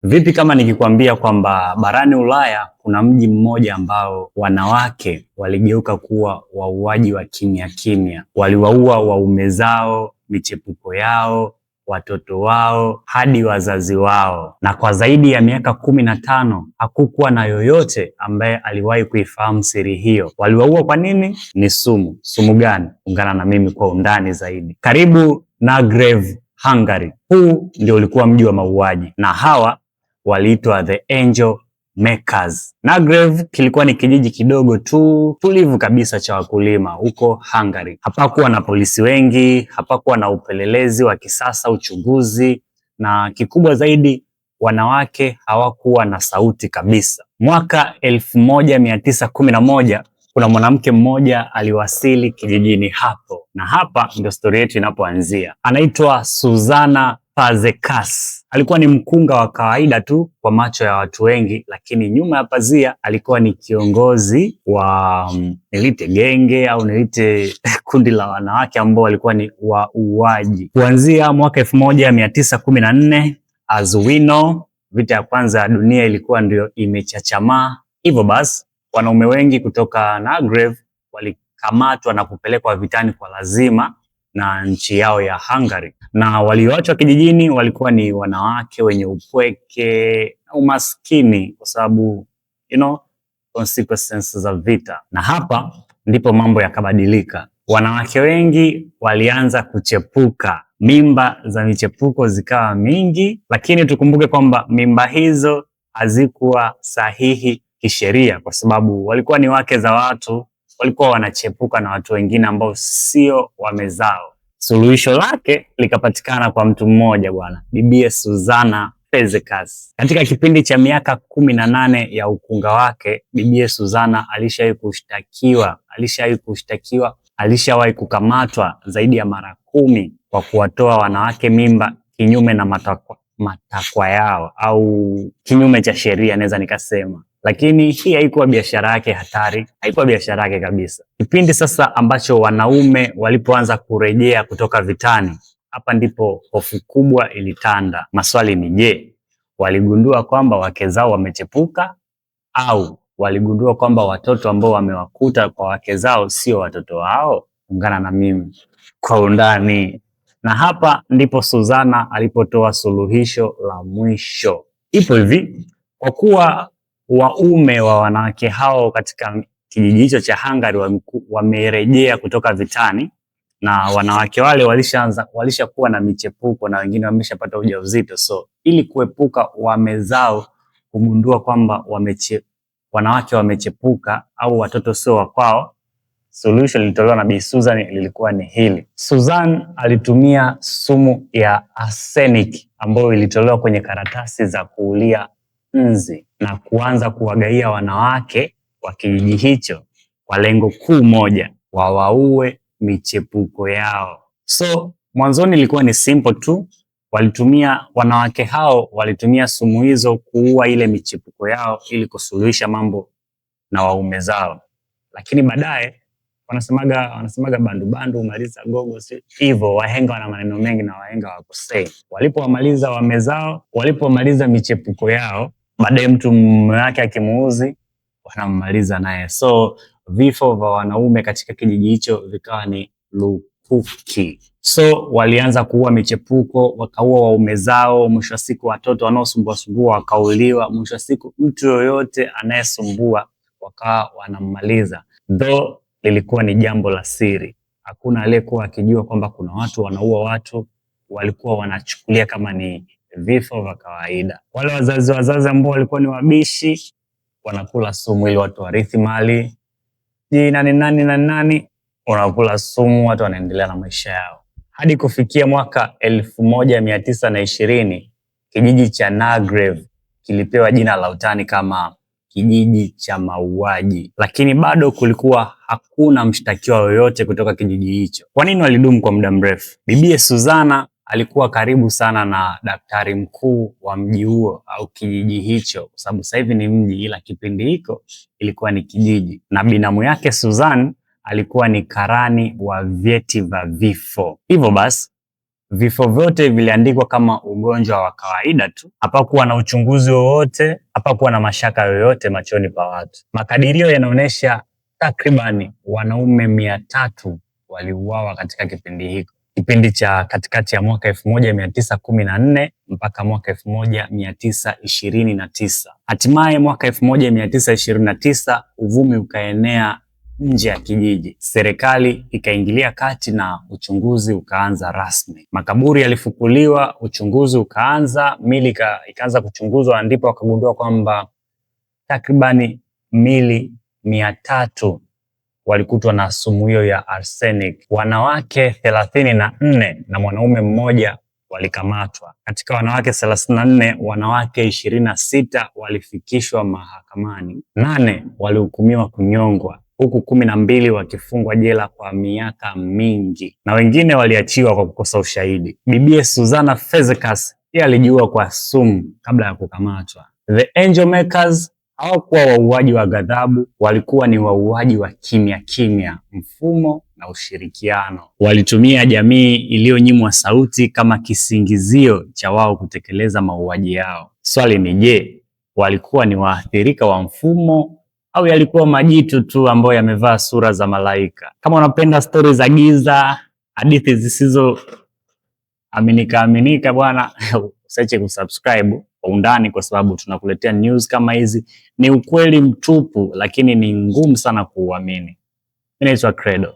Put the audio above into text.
Vipi kama nikikwambia kwamba barani Ulaya kuna mji mmoja ambao wanawake waligeuka kuwa wauaji wa kimya kimya. Waliwaua waume zao, michepuko yao, watoto wao, hadi wazazi wao. Na kwa zaidi ya miaka 15 hakukuwa na yoyote ambaye aliwahi kuifahamu siri hiyo. Waliwaua kwa nini? Ni sumu. Sumu gani? Ungana na mimi kwa undani zaidi. Karibu Zagreb, Hungary. Huu ndio ulikuwa mji wa mauaji na hawa waliitwa The Angel Makers. Zagreb kilikuwa ni kijiji kidogo tu tulivu kabisa cha wakulima huko Hungary. Hapakuwa na polisi wengi, hapakuwa na upelelezi wa kisasa, uchunguzi, na kikubwa zaidi wanawake hawakuwa na sauti kabisa. Mwaka 1911 kuna mwanamke mmoja aliwasili kijijini hapo, na hapa ndio stori yetu inapoanzia. Anaitwa Zuzana Fazekas. Alikuwa ni mkunga wa kawaida tu kwa macho ya watu wengi, lakini nyuma ya pazia alikuwa ni kiongozi wa nilite genge au nilite kundi la wanawake ambao walikuwa ni wauaji. Kuanzia mwaka 1914, as we know, vita ya kwanza ya dunia ilikuwa ndio imechachamaa. Hivyo basi wanaume wengi kutoka Zagreb walikamatwa na kupelekwa vitani kwa lazima na nchi yao ya Hungary, na walioachwa kijijini walikuwa ni wanawake wenye upweke na umaskini kwa sababu consequences za vita. Na hapa ndipo mambo yakabadilika. Wanawake wengi walianza kuchepuka, mimba za michepuko zikawa mingi, lakini tukumbuke kwamba mimba hizo hazikuwa sahihi kisheria kwa sababu walikuwa ni wake za watu, walikuwa wanachepuka na watu wengine ambao sio wamezao. Suluhisho lake likapatikana kwa mtu mmoja bwana, bibie Zuzana Fazekas. Katika kipindi cha miaka 18 ya ukunga wake, bibie Zuzana alishawahi kukamatwa zaidi ya mara 10 kwa kuwatoa wanawake mimba kinyume na matakwa yao au kinyume cha sheria naweza nikasema. Lakini hii haikuwa biashara yake hatari, haikuwa biashara yake kabisa. Kipindi sasa ambacho wanaume walipoanza kurejea kutoka vitani, hapa ndipo hofu kubwa ilitanda. Maswali ni je, waligundua kwamba wake zao wamechepuka au waligundua kwamba watoto ambao wamewakuta kwa wake zao sio watoto wao? Ungana na mimi kwa undani. Na hapa ndipo Zuzana alipotoa suluhisho la mwisho. Ipo hivi, kwa kuwa waume wa wanawake hao katika kijiji hicho cha Hungary wamerejea kutoka vitani na wanawake wale walishakuwa na michepuko na wengine wameshapata ujauzito. So ili kuepuka wame zao kugundua kwamba wanawake wamechepuka au watoto sio wa kwao, solution ilitolewa na Bi Susan lilikuwa ni hili. Susan alitumia sumu ya arsenic ambayo ilitolewa kwenye karatasi za kuulia nzi na kuanza kuwagaia wanawake wa kijiji hicho kwa lengo kuu moja, wawaue michepuko yao. So mwanzoni ilikuwa ni simple tu, wanawake hao walitumia sumu hizo kuua ile michepuko yao ili kusuluhisha mambo na waume zao, lakini baadaye wanasemaga bandu umaliza gogo, si hivyo. Wahenga wana maneno mengi na wahenga wakosei. Walipowamaliza waume zao, walipomaliza michepuko yao, baadaye mtu mume wake akimuuzi wanammaliza naye. So vifo vya wanaume katika kijiji hicho vikawa ni lukuki. So walianza kuua michepuko, wakaua waume zao, mwisho wa siku watoto wanaosumbua wakauliwa, mwisho wa siku mtu yoyote anayesumbua wakawa wanammaliza. Though lilikuwa ni jambo la siri, hakuna aliyekuwa akijua kwamba kuna watu wanaua watu, walikuwa wanachukulia kama ni vifo vya kawaida. Wale wazazi ambao walikuwa ni wabishi wanakula sumu ili watu warithi mali. Nani wanakula sumu, watu wanaendelea na maisha yao. Hadi kufikia mwaka 1920 kijiji cha Zagreb kilipewa jina la utani kama kijiji cha mauaji, lakini bado kulikuwa hakuna mshtakiwa yoyote kutoka kijiji hicho. Kwa nini walidumu kwa muda mrefu? Bibie Zuzana alikuwa karibu sana na daktari mkuu wa mji huo au kijiji hicho, kwa sababu sasa hivi ni mji ila kipindi hiko ilikuwa ni kijiji, na binamu yake Susan alikuwa ni karani wa vyeti vya vifo. Hivyo basi Vifo vyote viliandikwa kama ugonjwa wa kawaida tu. Hapakuwa na uchunguzi wowote, hapakuwa na mashaka yoyote machoni pa watu. Makadirio yanaonyesha takribani wanaume 300 waliuawa katika kipindi hiko, kipindi cha katikati ya mwaka 1914 mpaka mwaka 1929. Hatimaye mwaka 1929 uvumi ukaenea nje ya kijiji. Serikali ikaingilia kati na uchunguzi ukaanza rasmi. Makaburi yalifukuliwa, uchunguzi ukaanza, mili ikaanza kuchunguzwa, ndipo wakagundua kwamba takribani mili 300 walikutwa na sumu hiyo ya arsenic. Wanawake 34 na mwanaume mmoja walikamatwa. Katika wanawake 34, wanawake 26 walifikishwa mahakamani, 8 walihukumiwa kunyongwa, huku 12 wakifungwa jela kwa miaka mingi na wengine waliachiwa kwa kukosa ushahidi. Bibie Susanna Fazekas yeye alijiua kwa sumu kabla ya kukamatwa. The Angel Makers hawakuwa wauaji wa ghadhabu, walikuwa ni wauaji wa kimya kimya, mfumo na ushirikiano. Walitumia jamii iliyonyimwa sauti kama kisingizio cha wao kutekeleza mauaji yao. Swali ni je, walikuwa ni waathirika wa mfumo au yalikuwa majitu tu ambayo yamevaa sura za malaika? Kama unapenda stori za giza, hadithi zisizo aminika bwana, usiache kusubscribe kwa undani, kwa sababu tunakuletea news kama hizi. Ni ukweli mtupu, lakini ni ngumu sana kuuamini. Mimi naitwa Credo.